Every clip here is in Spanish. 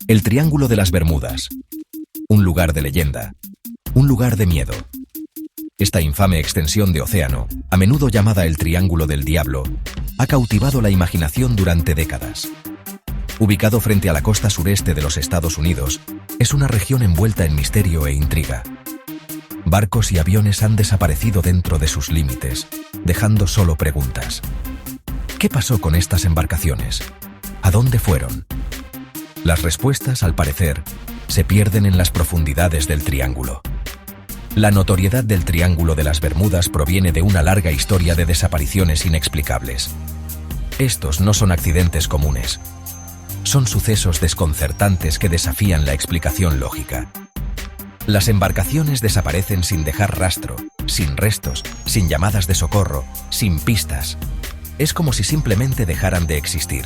El Triángulo de las Bermudas. Un lugar de leyenda. Un lugar de miedo. Esta infame extensión de océano, a menudo llamada el Triángulo del Diablo, ha cautivado la imaginación durante décadas. Ubicado frente a la costa sureste de los Estados Unidos, es una región envuelta en misterio e intriga. Barcos y aviones han desaparecido dentro de sus límites, dejando solo preguntas. ¿Qué pasó con estas embarcaciones? ¿A dónde fueron? Las respuestas, al parecer, se pierden en las profundidades del Triángulo. La notoriedad del Triángulo de las Bermudas proviene de una larga historia de desapariciones inexplicables. Estos no son accidentes comunes. Son sucesos desconcertantes que desafían la explicación lógica. Las embarcaciones desaparecen sin dejar rastro, sin restos, sin llamadas de socorro, sin pistas. Es como si simplemente dejaran de existir.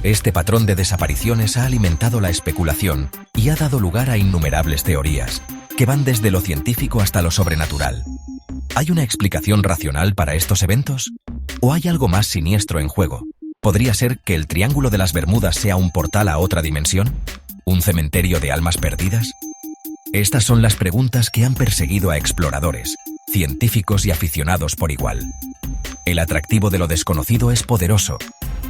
Este patrón de desapariciones ha alimentado la especulación y ha dado lugar a innumerables teorías, que van desde lo científico hasta lo sobrenatural. ¿Hay una explicación racional para estos eventos? ¿O hay algo más siniestro en juego? ¿Podría ser que el Triángulo de las Bermudas sea un portal a otra dimensión? ¿Un cementerio de almas perdidas? Estas son las preguntas que han perseguido a exploradores, científicos y aficionados por igual. El atractivo de lo desconocido es poderoso,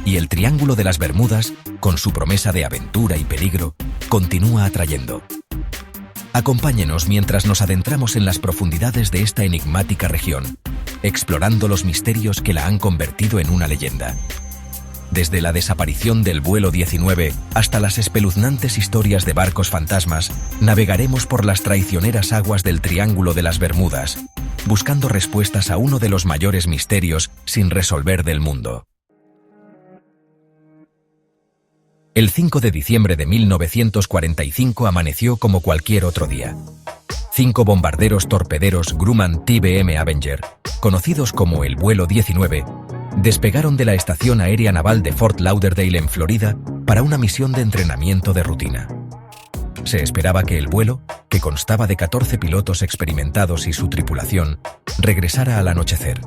y el Triángulo de las Bermudas, con su promesa de aventura y peligro, continúa atrayendo. Acompáñenos mientras nos adentramos en las profundidades de esta enigmática región, explorando los misterios que la han convertido en una leyenda. Desde la desaparición del vuelo 19 hasta las espeluznantes historias de barcos fantasmas, navegaremos por las traicioneras aguas del Triángulo de las Bermudas, buscando respuestas a uno de los mayores misterios sin resolver del mundo. El 5 de diciembre de 1945 amaneció como cualquier otro día. 5 bombarderos torpederos Grumman TBM Avenger, conocidos como el vuelo 19, despegaron de la Estación Aérea Naval de Fort Lauderdale en Florida para una misión de entrenamiento de rutina. Se esperaba que el vuelo, que constaba de 14 pilotos experimentados y su tripulación, regresara al anochecer.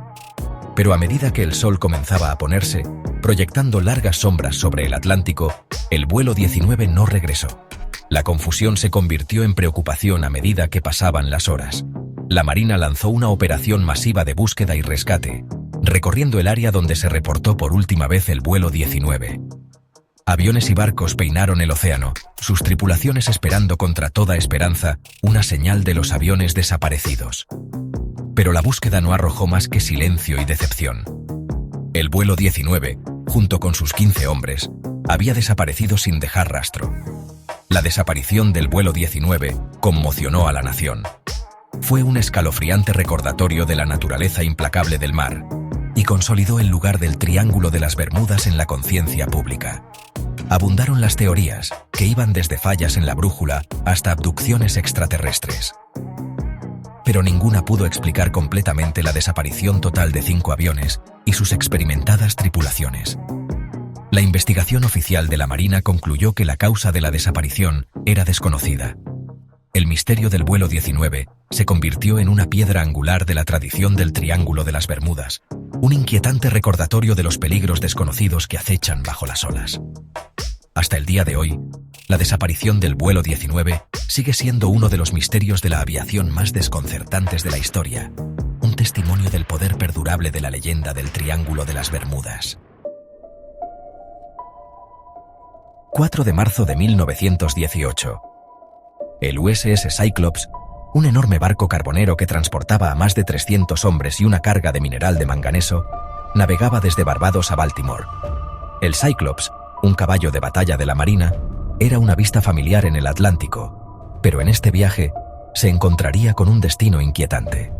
Pero a medida que el sol comenzaba a ponerse, proyectando largas sombras sobre el Atlántico, el vuelo 19 no regresó. La confusión se convirtió en preocupación a medida que pasaban las horas. La Marina lanzó una operación masiva de búsqueda y rescate, recorriendo el área donde se reportó por última vez el vuelo 19. Aviones y barcos peinaron el océano, sus tripulaciones esperando contra toda esperanza una señal de los aviones desaparecidos. Pero la búsqueda no arrojó más que silencio y decepción. El vuelo 19, junto con sus 15 hombres, había desaparecido sin dejar rastro. La desaparición del vuelo 19 conmocionó a la nación. Fue un escalofriante recordatorio de la naturaleza implacable del mar y consolidó el lugar del Triángulo de las Bermudas en la conciencia pública. Abundaron las teorías, que iban desde fallas en la brújula hasta abducciones extraterrestres. Pero ninguna pudo explicar completamente la desaparición total de 5 aviones y sus experimentadas tripulaciones. La investigación oficial de la Marina concluyó que la causa de la desaparición era desconocida. El misterio del vuelo 19 se convirtió en una piedra angular de la tradición del Triángulo de las Bermudas, un inquietante recordatorio de los peligros desconocidos que acechan bajo las olas. Hasta el día de hoy, la desaparición del vuelo 19 sigue siendo uno de los misterios de la aviación más desconcertantes de la historia, un testimonio del poder perdurable de la leyenda del Triángulo de las Bermudas. 4 de marzo de 1918. El USS Cyclops, un enorme barco carbonero que transportaba a más de 300 hombres y una carga de mineral de manganeso, navegaba desde Barbados a Baltimore. El Cyclops, un caballo de batalla de la Marina, era una vista familiar en el Atlántico, pero en este viaje se encontraría con un destino inquietante.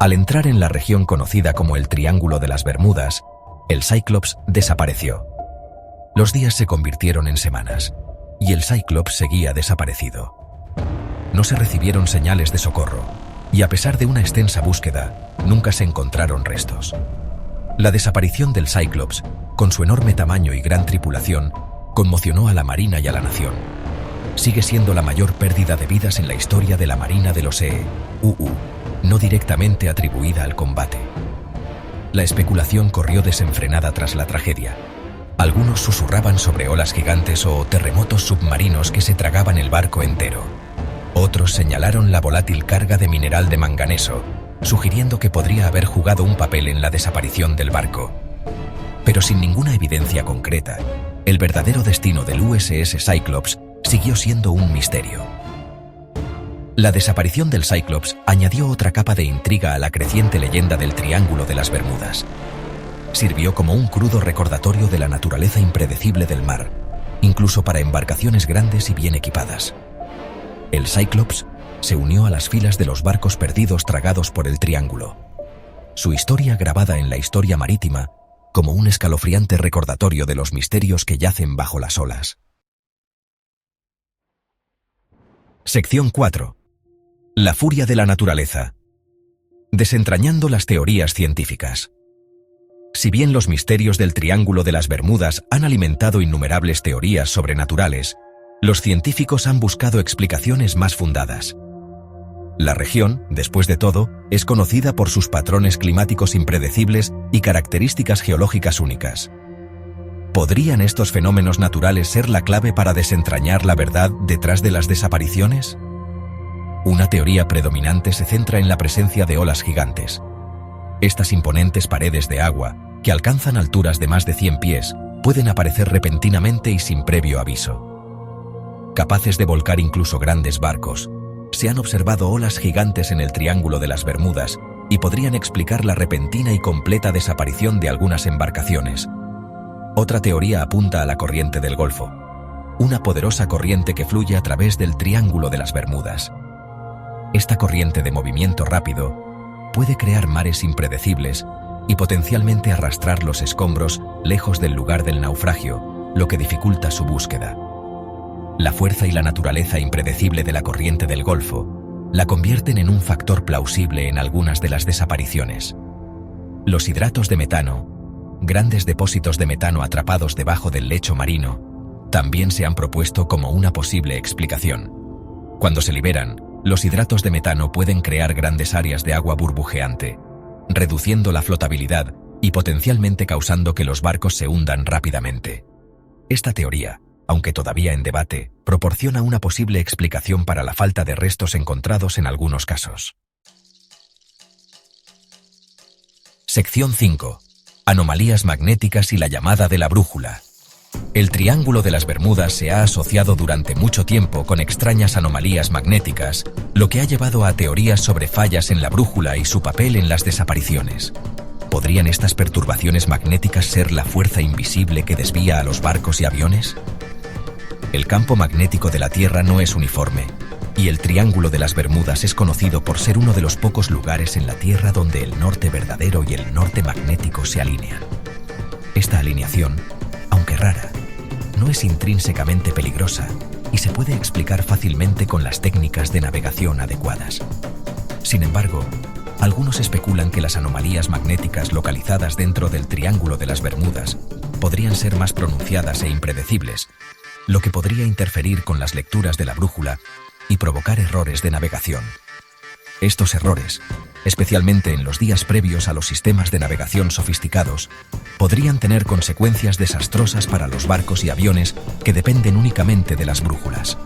Al entrar en la región conocida como el Triángulo de las Bermudas, el Cyclops desapareció. Los días se convirtieron en semanas, y el Cyclops seguía desaparecido. No se recibieron señales de socorro, y a pesar de una extensa búsqueda, nunca se encontraron restos. La desaparición del Cyclops, con su enorme tamaño y gran tripulación, conmocionó a la Marina y a la nación. Sigue siendo la mayor pérdida de vidas en la historia de la Marina de los EUU, no directamente atribuida al combate. La especulación corrió desenfrenada tras la tragedia. Algunos susurraban sobre olas gigantes o terremotos submarinos que se tragaban el barco entero. Otros señalaron la volátil carga de mineral de manganeso, sugiriendo que podría haber jugado un papel en la desaparición del barco. Pero sin ninguna evidencia concreta, el verdadero destino del USS Cyclops siguió siendo un misterio. La desaparición del Cyclops añadió otra capa de intriga a la creciente leyenda del Triángulo de las Bermudas. Sirvió como un crudo recordatorio de la naturaleza impredecible del mar, incluso para embarcaciones grandes y bien equipadas. El Cyclops se unió a las filas de los barcos perdidos tragados por el Triángulo. Su historia grabada en la historia marítima como un escalofriante recordatorio de los misterios que yacen bajo las olas. Sección 4. La furia de la naturaleza. Desentrañando las teorías científicas. Si bien los misterios del Triángulo de las Bermudas han alimentado innumerables teorías sobrenaturales, los científicos han buscado explicaciones más fundadas. La región, después de todo, es conocida por sus patrones climáticos impredecibles y características geológicas únicas. ¿Podrían estos fenómenos naturales ser la clave para desentrañar la verdad detrás de las desapariciones? Una teoría predominante se centra en la presencia de olas gigantes. Estas imponentes paredes de agua, que alcanzan alturas de más de 100 pies, pueden aparecer repentinamente y sin previo aviso. Capaces de volcar incluso grandes barcos, se han observado olas gigantes en el Triángulo de las Bermudas y podrían explicar la repentina y completa desaparición de algunas embarcaciones. Otra teoría apunta a la corriente del Golfo, una poderosa corriente que fluye a través del Triángulo de las Bermudas. Esta corriente de movimiento rápido puede crear mares impredecibles y potencialmente arrastrar los escombros lejos del lugar del naufragio, lo que dificulta su búsqueda. La fuerza y la naturaleza impredecible de la corriente del Golfo la convierten en un factor plausible en algunas de las desapariciones. Los hidratos de metano, grandes depósitos de metano atrapados debajo del lecho marino, también se han propuesto como una posible explicación. Cuando se liberan, los hidratos de metano pueden crear grandes áreas de agua burbujeante, reduciendo la flotabilidad y potencialmente causando que los barcos se hundan rápidamente. Esta teoría, aunque todavía en debate, proporciona una posible explicación para la falta de restos encontrados en algunos casos. Sección 5. Anomalías magnéticas y la llamada de la brújula. El Triángulo de las Bermudas se ha asociado durante mucho tiempo con extrañas anomalías magnéticas, lo que ha llevado a teorías sobre fallas en la brújula y su papel en las desapariciones. ¿Podrían estas perturbaciones magnéticas ser la fuerza invisible que desvía a los barcos y aviones? El campo magnético de la Tierra no es uniforme, y el Triángulo de las Bermudas es conocido por ser uno de los pocos lugares en la Tierra donde el norte verdadero y el norte magnético se alinean. Esta alineación, aunque rara, no es intrínsecamente peligrosa y se puede explicar fácilmente con las técnicas de navegación adecuadas. Sin embargo, algunos especulan que las anomalías magnéticas localizadas dentro del Triángulo de las Bermudas podrían ser más pronunciadas e impredecibles, lo que podría interferir con las lecturas de la brújula y provocar errores de navegación. Estos errores, especialmente en los días previos a los sistemas de navegación sofisticados, podrían tener consecuencias desastrosas para los barcos y aviones que dependen únicamente de las brújulas.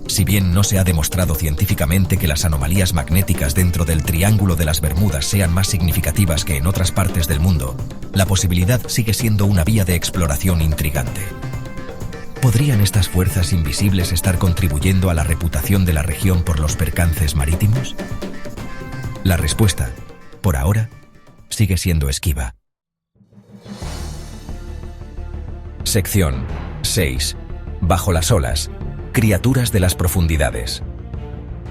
Si bien no se ha demostrado científicamente que las anomalías magnéticas dentro del Triángulo de las Bermudas sean más significativas que en otras partes del mundo, la posibilidad sigue siendo una vía de exploración intrigante. ¿Podrían estas fuerzas invisibles estar contribuyendo a la reputación de la región por los percances marítimos? La respuesta, por ahora, sigue siendo esquiva. Sección 6. Bajo las olas. Criaturas de las profundidades.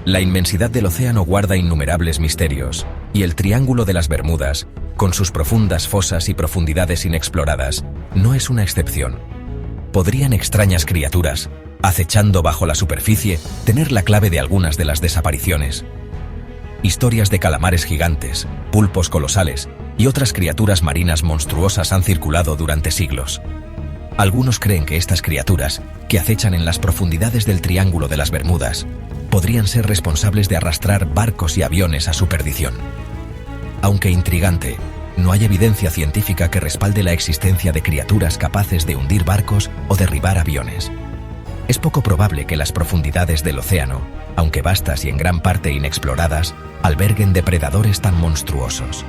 La inmensidad del océano guarda innumerables misterios, y el Triángulo de las Bermudas, con sus profundas fosas y profundidades inexploradas, no es una excepción. ¿Podrían extrañas criaturas, acechando bajo la superficie, tener la clave de algunas de las desapariciones? Historias de calamares gigantes, pulpos colosales y otras criaturas marinas monstruosas han circulado durante siglos. Algunos creen que estas criaturas, que acechan en las profundidades del Triángulo de las Bermudas, podrían ser responsables de arrastrar barcos y aviones a su perdición. Aunque intrigante, no hay evidencia científica que respalde la existencia de criaturas capaces de hundir barcos o derribar aviones. Es poco probable que las profundidades del océano, aunque vastas y en gran parte inexploradas, alberguen depredadores tan monstruosos.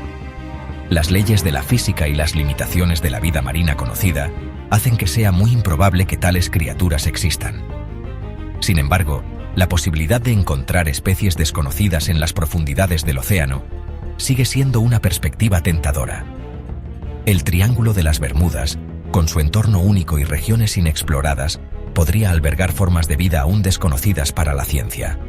Las leyes de la física y las limitaciones de la vida marina conocida hacen que sea muy improbable que tales criaturas existan. Sin embargo, la posibilidad de encontrar especies desconocidas en las profundidades del océano sigue siendo una perspectiva tentadora. El Triángulo de las Bermudas, con su entorno único y regiones inexploradas, podría albergar formas de vida aún desconocidas para la ciencia.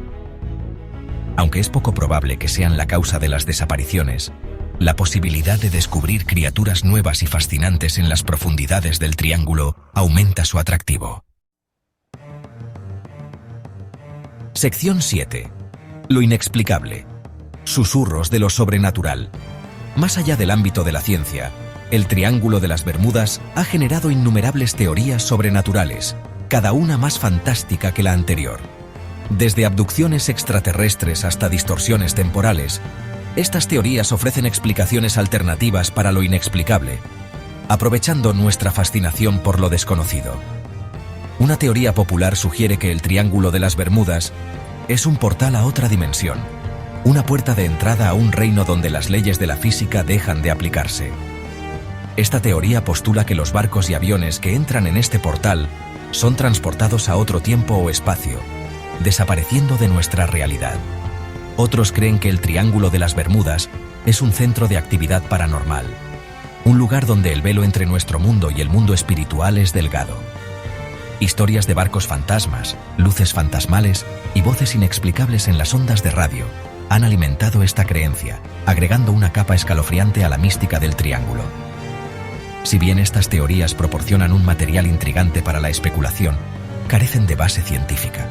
Aunque es poco probable que sean la causa de las desapariciones, la posibilidad de descubrir criaturas nuevas y fascinantes en las profundidades del Triángulo aumenta su atractivo. Sección 7. Lo inexplicable. Susurros de lo sobrenatural. Más allá del ámbito de la ciencia, el Triángulo de las Bermudas ha generado innumerables teorías sobrenaturales, cada una más fantástica que la anterior. Desde abducciones extraterrestres hasta distorsiones temporales, estas teorías ofrecen explicaciones alternativas para lo inexplicable, aprovechando nuestra fascinación por lo desconocido. Una teoría popular sugiere que el Triángulo de las Bermudas es un portal a otra dimensión, una puerta de entrada a un reino donde las leyes de la física dejan de aplicarse. Esta teoría postula que los barcos y aviones que entran en este portal son transportados a otro tiempo o espacio, desapareciendo de nuestra realidad. Otros creen que el Triángulo de las Bermudas es un centro de actividad paranormal, un lugar donde el velo entre nuestro mundo y el mundo espiritual es delgado. Historias de barcos fantasmas, luces fantasmales y voces inexplicables en las ondas de radio han alimentado esta creencia, agregando una capa escalofriante a la mística del Triángulo. Si bien estas teorías proporcionan un material intrigante para la especulación, carecen de base científica.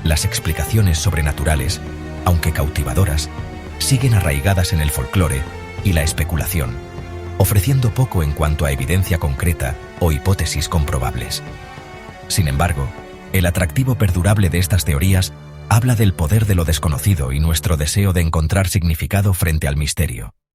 Las explicaciones sobrenaturales, aunque cautivadoras, siguen arraigadas en el folclore y la especulación, ofreciendo poco en cuanto a evidencia concreta o hipótesis comprobables. Sin embargo, el atractivo perdurable de estas teorías habla del poder de lo desconocido y nuestro deseo de encontrar significado frente al misterio.